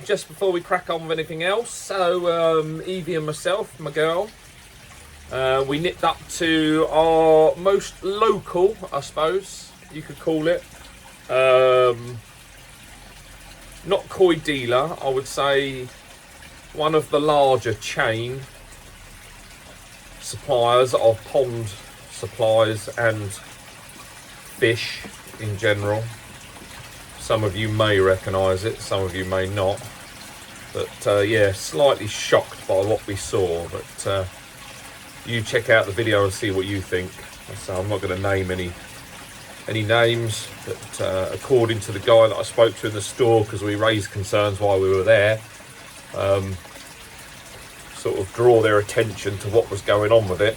just before we crack on with anything else, so Evie and myself, my girl, we nipped up to our most local, I suppose you could call it, not koi dealer, I would say one of the larger chain suppliers of pond supplies and fish in general. Some of you may recognise it, some of you may not, but yeah, slightly shocked by what we saw, but you check out the video and see what you think. So I'm not going to name any names, but according to the guy that I spoke to in the store, because we raised concerns while we were there, sort of draw their attention to what was going on with it,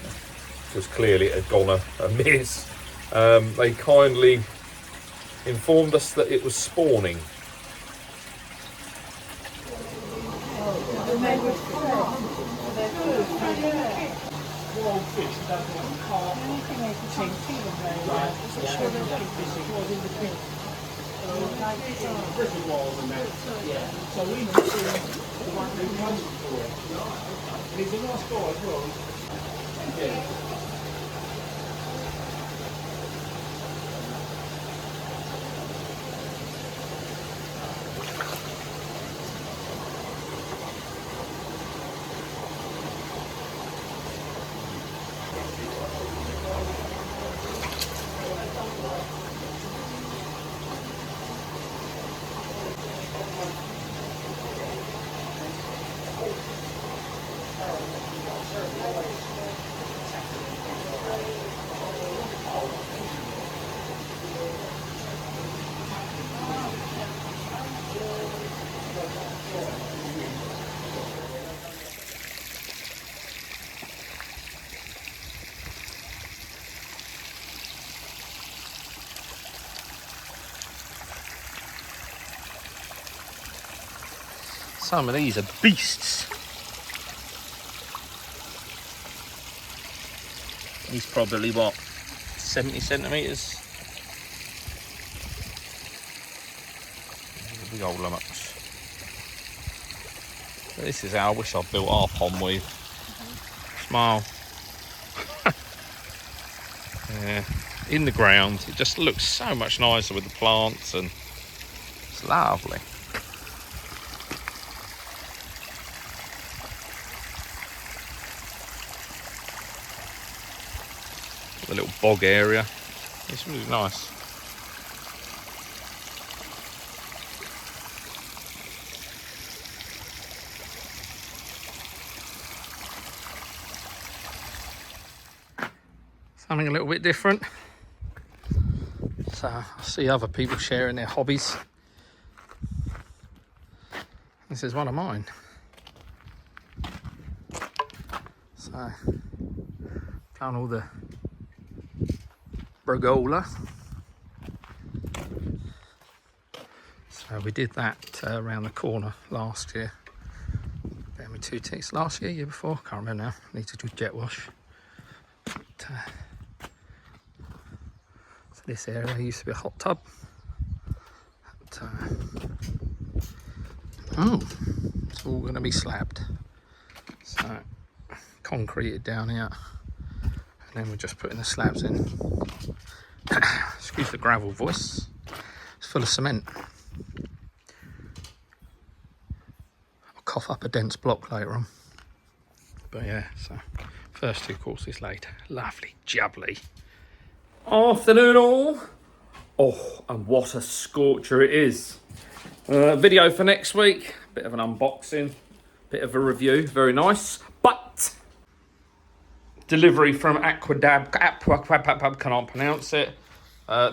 because clearly it had gone amiss. They kindly informed us that it was spawning. Some of these are beasts. He's probably, what, 70 centimetres? Big old lummox. This is how I wish I built our pond with. Smile. Yeah, in the ground. It just looks so much nicer with the plants, and it's lovely. The little bog area. It's really nice. Something a little bit different. So I see other people sharing their hobbies. This is one of mine. So found all the Brigola. So we did that around the corner last year. Bear me 2 ticks. Last year, year before, can't remember now. Need to do jet wash. But, so this area used to be a hot tub. But, it's all going to be slabbed. So concreted down here. And then we're just putting the slabs in. Excuse the gravel voice. It's full of cement. I'll cough up a dense block later on. But yeah, so first 2 courses later. Lovely, jubbly. Afternoon all. Oh, and what a scorcher it is. Video for next week. Bit of an unboxing. Bit of a review. Very nice. But delivery from Aquadab, can't pronounce it.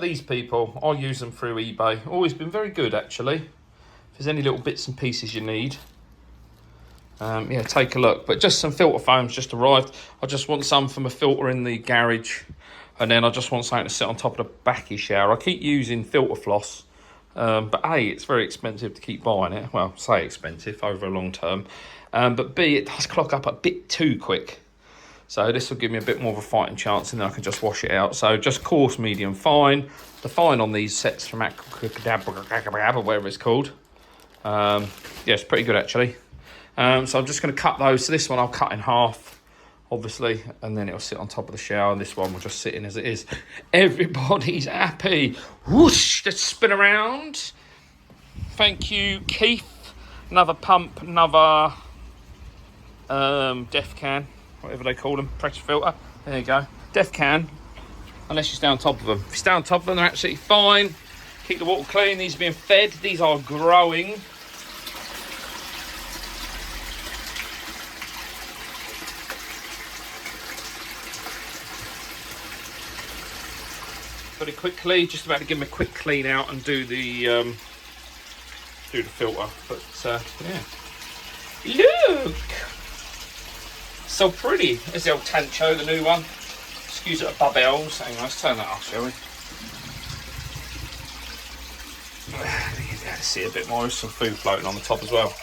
These people, I use them through eBay. Always been very good, actually. If there's any little bits and pieces you need, yeah, take a look. But just some filter foams just arrived. I just want some from a filter in the garage, and then I just want something to sit on top of the backy shower. I keep using filter floss, but A, it's very expensive to keep buying it. Well, say expensive over a long term. But B, it does clog up a bit too quick. So this will give me a bit more of a fighting chance, and then I can just wash it out. So just coarse, medium, fine. The fine on these sets from Aquadab, whatever it's called, Yeah, it's pretty good actually. So I'm just going to cut those. So this one I'll cut in half, obviously, and then it'll sit on top of the shower. And this one will just sit in as it is. Everybody's happy. Whoosh! Let's spin around. Thank you, Keith. Another pump, another def can, whatever they call them, pressure filter. There you go. Def can, unless you stay on top of them. If you stay on top of them, they're absolutely fine. Keep the water clean. These are being fed. These are growing. Very quickly, just about to give them a quick clean out and do the filter. But yeah, look, so pretty. There's the old Tancho, the new one. Excuse it, bubbles. Hang on, let's turn that off, shall we? Let's see a bit more. There's some food floating on the top as well.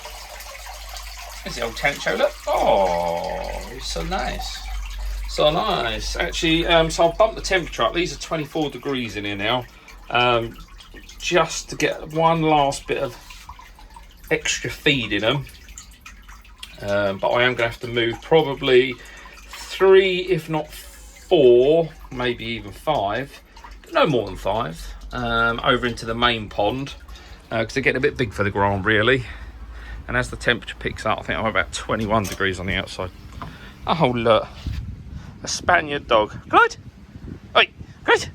There's the old Tancho. Look, oh, it's so nice. So nice. Actually, so I'll bump the temperature up. These are 24 degrees in here now. Just to get one last bit of extra feed in them. But I am going to have to move probably 3, if not 4, maybe even 5, but no more than 5, over into the main pond. Because they're getting a bit big for the ground, really. And as the temperature picks up, I think I'm about 21 degrees on the outside. Oh, look. A Spaniard dog. Good. Oi, good.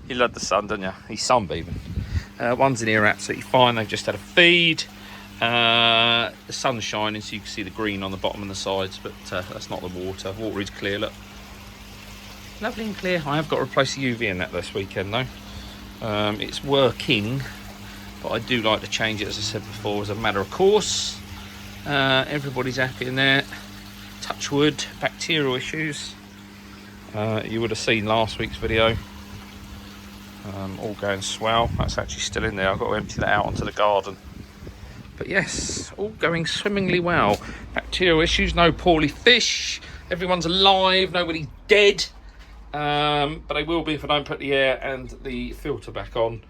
You love the sun, don't you? He's sunbathing. One's in here absolutely fine. They've just had a feed. The sun's shining, so you can see the green on the bottom and the sides, but that's not the water. Water is clear, look. Lovely and clear. I have got to replace the UV in that this weekend, though. It's working, but I do like to change it, as I said before, as a matter of course. Everybody's happy in there. Touch wood, bacterial issues. You would have seen last week's video. All going swell. That's actually still in there. I've got to empty that out onto the garden. But yes, all going swimmingly well. Bacterial issues, no poorly fish. Everyone's alive, nobody's dead. But they will be if I don't put the air and the filter back on.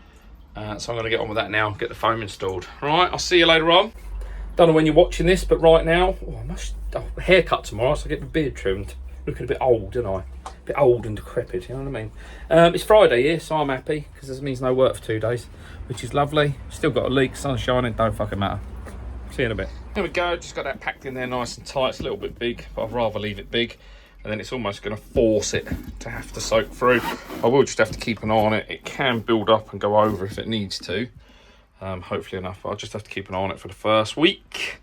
So I'm going to get on with that now, get the foam installed. Right, I'll see you later on. Don't know when you're watching this, but right now, haircut tomorrow, so I get my beard trimmed. Looking a bit old, don't I? A bit old and decrepit, you know what I mean? It's Friday here, so I'm happy, because this means no work for 2 days, which is lovely. Still got a leak, sun's shining, don't fucking matter. See you in a bit. Here we go, just got that packed in there nice and tight. It's a little bit big, but I'd rather leave it big. And then it's almost going to force it to have to soak through. I will just have to keep an eye on it. It can build up and go over if it needs to. Hopefully enough, but I'll just have to keep an eye on it for the first week.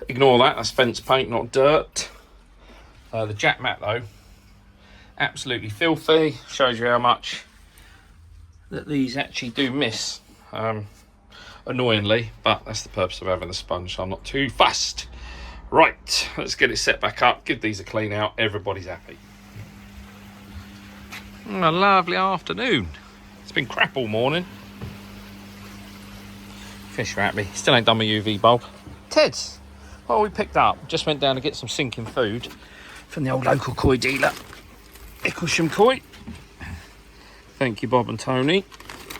Ignore that, that's fence paint, not dirt. The jack mat though, absolutely filthy. Shows you how much that these actually do miss, annoyingly, but that's the purpose of having the sponge, so I'm not too fussed. Right, let's get it set back up, give these a clean out, everybody's happy. A lovely afternoon. It's been crap all morning. Fish are happy. Still ain't done my UV bulb. Teds, well, we picked up, just went down to get some sinking food from the old local koi dealer, Icklesham Koi. Thank you, Bob and Tony.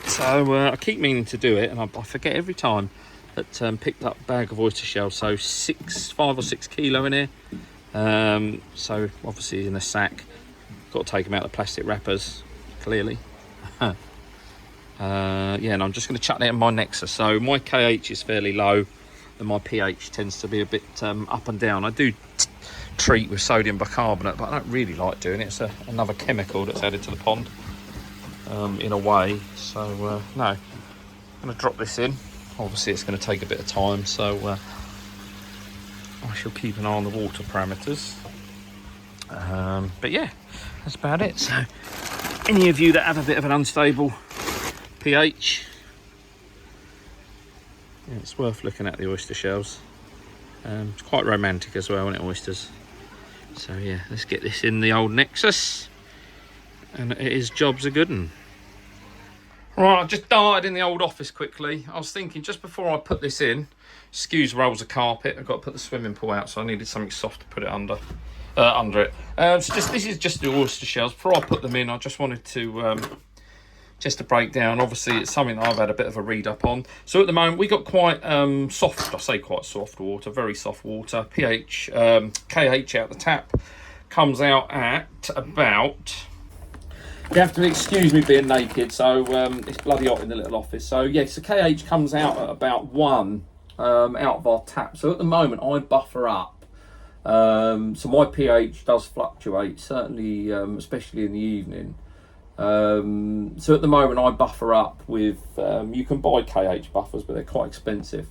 So I keep meaning to do it, and I forget every time. But picked up a bag of oyster shells, so 5 or 6 kilo in here. So obviously in a sack, got to take them out of the plastic wrappers, clearly. Yeah, and I'm just going to chuck that in my Nexus. So my KH is fairly low, and my pH tends to be a bit up and down. I do treat with sodium bicarbonate, but I don't really like doing it. It's another chemical that's added to the pond, in a way. So no, I'm going to drop this in. Obviously it's going to take a bit of time, so I shall keep an eye on the water parameters. But yeah, that's about it. So any of you that have a bit of an unstable pH, yeah, it's worth looking at the oyster shells. It's quite romantic as well, isn't it, oysters? So yeah, let's get this in the old Nexus, and it is jobs a good one. Right, I just darted in the old office quickly. I was thinking just before I put this in, excuse rolls of carpet, I've got to put the swimming pool out, so I needed something soft to put it under it. So this is just the oyster shells. Before I put them in, I just wanted to just to break down. Obviously, it's something that I've had a bit of a read up on. So at the moment, we got quite soft, I say quite soft water, very soft water. PH KH out the tap comes out at about... You have to excuse me being naked, so it's bloody hot in the little office. So yeah, so KH comes out at about 1 out of our tap. So at the moment, I buffer up. So my pH does fluctuate, certainly, especially in the evening. So at the moment, I buffer up with, you can buy KH buffers, but they're quite expensive.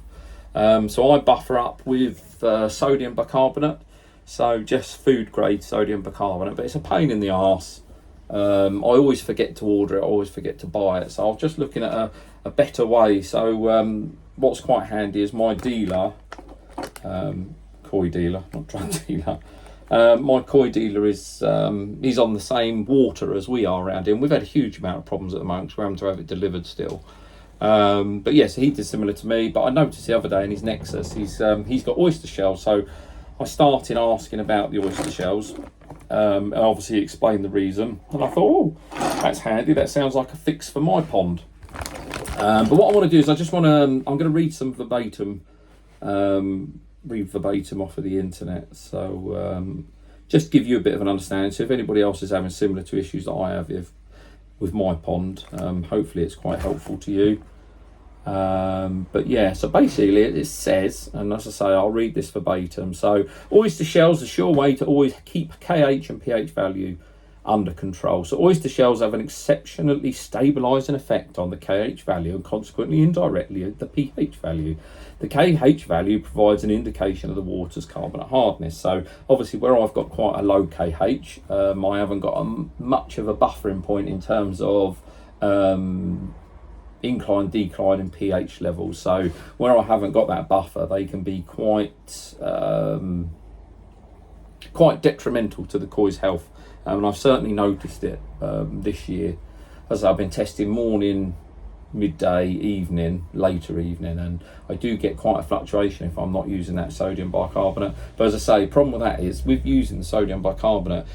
So I buffer up with sodium bicarbonate, so just food grade sodium bicarbonate, but it's a pain in the arse. I always forget to order it, I always forget to buy it, so I was just looking at a better way. So what's quite handy is my dealer, koi dealer, not drug dealer, my koi dealer is he's on the same water as we are around here, and we've had a huge amount of problems at the moment because we're having to have it delivered still. But yes, he did similar to me, but I noticed the other day in his Nexus, he's got oyster shells, so I started asking about the oyster shells. And obviously he explained the reason, and I thought, oh, that's handy, that sounds like a fix for my pond. But what I want to do is I'm going to read some verbatim, off of the internet, so just give you a bit of an understanding. So if anybody else is having similar to issues that I have with my pond, hopefully it's quite helpful to you. But yeah, so basically it says, and as I say, I'll read this verbatim. So oyster shells are a sure way to always keep KH and pH value under control. So oyster shells have an exceptionally stabilising effect on the KH value and consequently indirectly the pH value. The KH value provides an indication of the water's carbonate hardness. So obviously where I've got quite a low KH, I haven't got much of a buffering point in terms of incline, decline in pH levels. So where I haven't got that buffer, they can be quite detrimental to the koi's health. And I've certainly noticed it this year, as I've been testing morning, midday, evening, later evening, and I do get quite a fluctuation if I'm not using that sodium bicarbonate. But as I say, the problem with that is with using the sodium bicarbonate,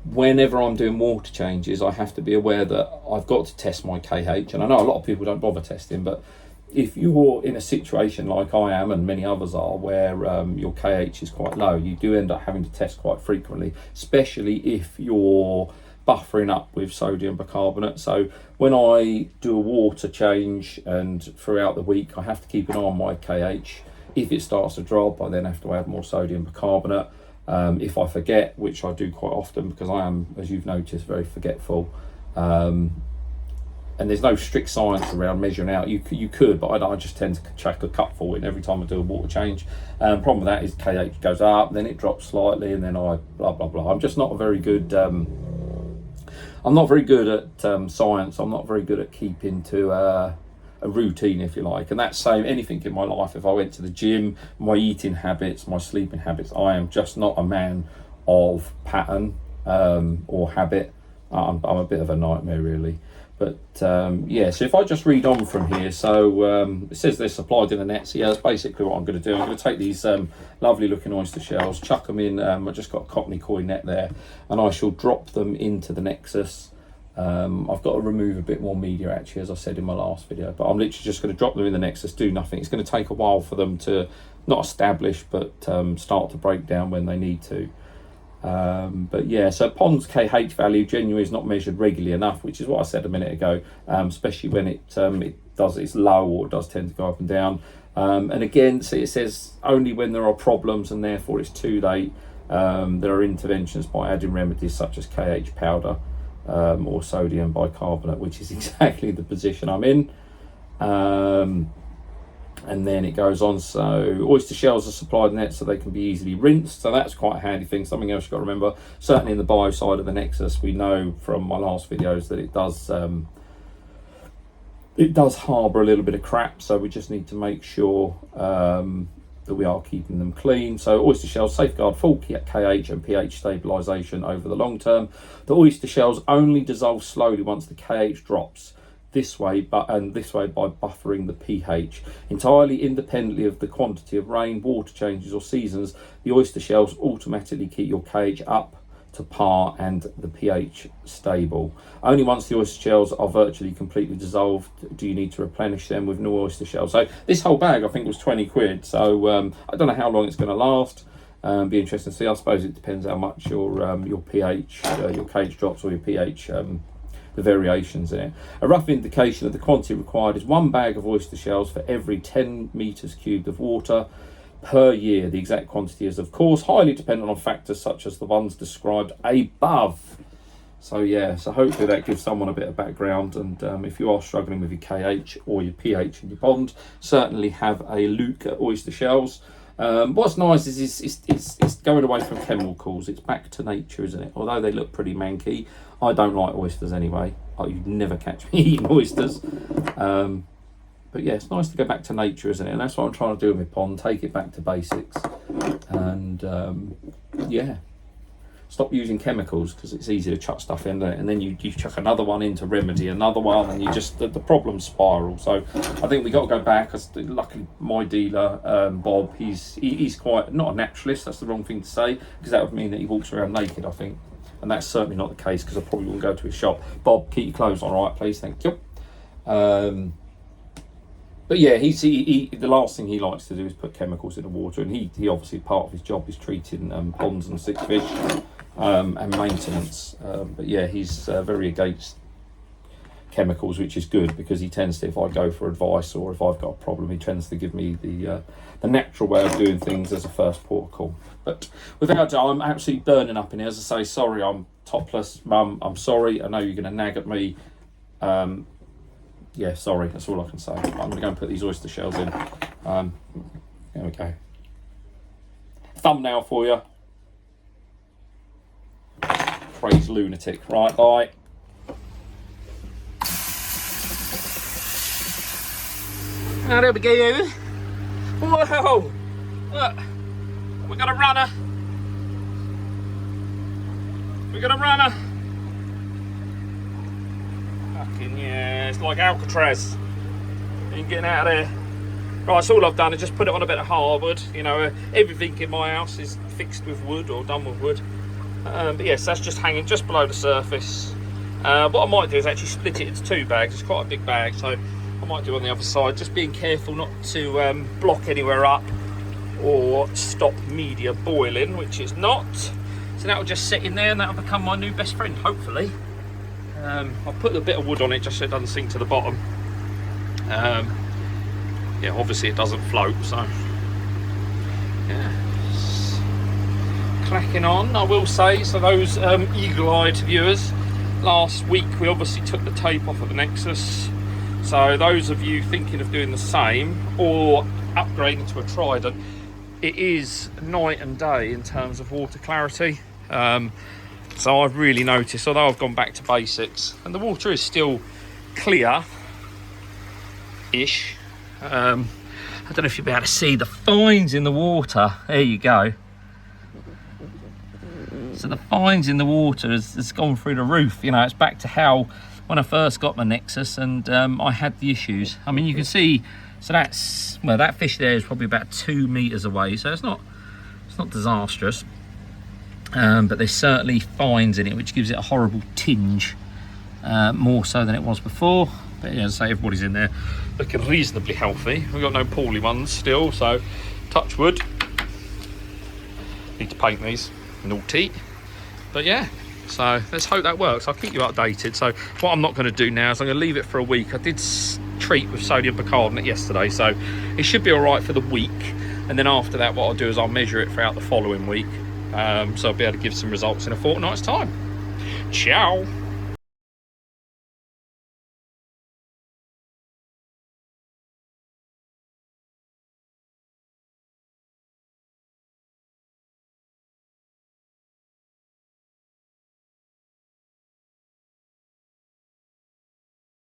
whenever I'm doing water changes, I have to be aware that I've got to test my KH. And I know a lot of people don't bother testing, but if you're in a situation like I am and many others are, where your KH is quite low, you do end up having to test quite frequently, especially if you're buffering up with sodium bicarbonate. So when I do a water change and throughout the week, I have to keep an eye on my KH. If it starts to drop, I then have to add more sodium bicarbonate. If I forget, which I do quite often because I am, as you've noticed, very forgetful, and there's no strict science around measuring out. You could, but I just tend to chuck a cup forward every time I do a water change. Problem with that is KH goes up, then it drops slightly, and then I blah blah blah. I'm just not a very good. I'm not very good at science. I'm not very good at keeping to a routine, if you like, and that's same anything in my life. If I went to the gym, my eating habits, my sleeping habits, I am just not a man of pattern or habit. I'm a bit of a nightmare, really. But yeah, so if I just read on from here, so it says they're supplied in the net. So yeah, that's basically what I'm going to do. I'm going to take these lovely looking oyster shells, chuck them in. I just got a Cockney koi net there, and I shall drop them into the Nexus. I've got to remove a bit more media actually, as I said in my last video, but I'm literally just going to drop them in the Nexus, do nothing. It's going to take a while for them to not establish, but start to break down when they need to. But yeah, so pond's KH value genuinely is not measured regularly enough, which is what I said a minute ago, especially when it's low, or it does tend to go up and down. And again, see, it says only when there are problems and therefore it's too late. There are interventions by adding remedies such as KH powder or sodium bicarbonate, which is exactly the position I'm in. And then it goes on, so oyster shells are supplied net so they can be easily rinsed, so that's quite a handy thing. Something else you've got to remember, certainly in the bio side of the Nexus, we know from my last videos that it does harbour a little bit of crap, so we just need to make sure that we are keeping them clean. So oyster shells safeguard full KH and pH stabilisation over the long term. The oyster shells only dissolve slowly once the KH drops. This way by buffering the pH. Entirely independently of the quantity of rain, water changes or seasons, the oyster shells automatically keep your KH up to par and the pH stable. Only once the oyster shells are virtually completely dissolved do you need to replenish them with new oyster shells. So this whole bag I think was 20 quid, so I don't know how long it's going to last. Be interesting to see. I suppose it depends how much your pH, your KH drops, or your pH, the variations in it. A rough indication of the quantity required is 1 bag of oyster shells for every 10 meters cubed of water per year. The exact quantity is of course highly dependent on factors such as the ones described above. So yeah, so hopefully that gives someone a bit of background, and if you are struggling with your KH or your pH in your pond, certainly have a look at oyster shells. What's nice is it's going away from chemicals. It's back to nature, isn't it? Although they look pretty manky, I don't like oysters anyway. You'd never catch me eating oysters. But yeah, it's nice to go back to nature, isn't it? And that's what I'm trying to do with my pond, take it back to basics. And yeah, stop using chemicals, because it's easy to chuck stuff in there, and then you chuck another one in to remedy another one, and you just, the problem spiral. So I think we got to go back. Luckily my dealer, Bob, he's quite, not a naturalist, that's the wrong thing to say, because that would mean that he walks around naked, I think, and that's certainly not the case, because I probably wouldn't go to his shop. Bob, keep your clothes on, all right, please, thank you. But yeah, he the last thing he likes to do is put chemicals in the water, and he obviously, part of his job is treating ponds and sick fish and maintenance. But yeah, he's very against chemicals, which is good, because he tends to, if I go for advice or if I've got a problem, he tends to give me the natural way of doing things as a first port of call. But without doubt, I'm absolutely burning up in here. As I say, sorry, I'm topless, Mum. I'm sorry. I know you're going to nag at me. Yeah, sorry, that's all I can say. I'm going to go and put these oyster shells in. There we go. Thumbnail for you. Crazy lunatic. Right, bye. Oh, there we go. Whoa! Look, we got a runner. We got a runner. Fucking yeah, it's like Alcatraz. Ain't getting out of there. Right, so all I've done is just put it on a bit of hardwood. You know, everything in my house is fixed with wood or done with wood. But yes, that's just hanging just below the surface. What I might do is actually split it into 2 bags. It's quite a big bag, so I might do on the other side. Just being careful not to block anywhere up or stop media boiling, which is not. So that will just sit in there, and that will become my new best friend, hopefully. I'll put a bit of wood on it just so it doesn't sink to the bottom. Yeah, obviously it doesn't float, so yeah, cracking on. I will say, so those eagle-eyed viewers, last week we obviously took the tape off of the Nexus, so those of you thinking of doing the same or upgrading to a Trident, it is night and day in terms of water clarity. So I've really noticed, although I've gone back to basics and the water is still clear-ish, I don't know if you'll be able to see the fines in the water. There you go. So the fines in the water has gone through the roof. You know, it's back to how when I first got my Nexus and I had the issues. I mean, you can see, so that's, well, that fish there is probably about 2 meters away, so it's not disastrous. But there's certainly fines in it, which gives it a horrible tinge, more so than it was before. But yeah, as I say, everybody's in there looking reasonably healthy. We've got no poorly ones still, so touch wood. Need to paint these, naughty. But yeah, so let's hope that works. I'll keep you updated. So what I'm not going to do now is I'm going to leave it for a week. I did treat with sodium bicarbonate yesterday, so it should be all right for the week. And then after that, what I'll do is I'll measure it throughout the following week. So I'll be able to give some results in a fortnight's time. Ciao.